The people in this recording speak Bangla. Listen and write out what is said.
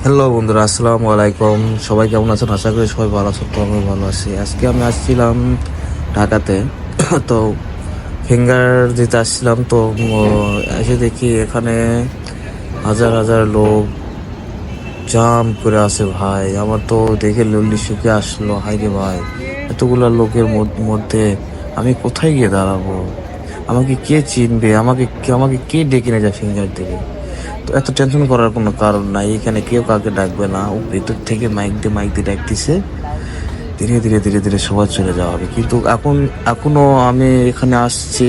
হ্যালো বন্ধুরা, আসসালামু আলাইকুম। সবাই কেমন আছেন? আশা করি সবাই ভালো আছেন। তো আমি ভালো আছি। আজকে আমি আসছিলাম ঢাকাতে। তো ফিঙ্গার দিতে আসছিলাম। তো এসে দেখি এখানে হাজার হাজার লোক জাম করে আছে ভাই। আমার তো দেখে লল্লি শুকে আসলো। হাই রে ভাই, এতগুলা লোকের মধ্যে আমি কোথায় গিয়ে দাঁড়াবো? আমাকে কে চিনবে? আমাকে কে ডেকে নিয়ে যায় ফিঙ্গার দিবে? তো এত টেনশন করার কোনো কারণ নাই। এখানে কেউ কাউকে ডাকবে না। ও ভেতর থেকে মাইক দিয়ে ডাকতেছে। ধীরে ধীরে ধীরে ধীরে সবাই চলে যাওয়া হবে। কিন্তু এখনো আমি এখানে আসছি।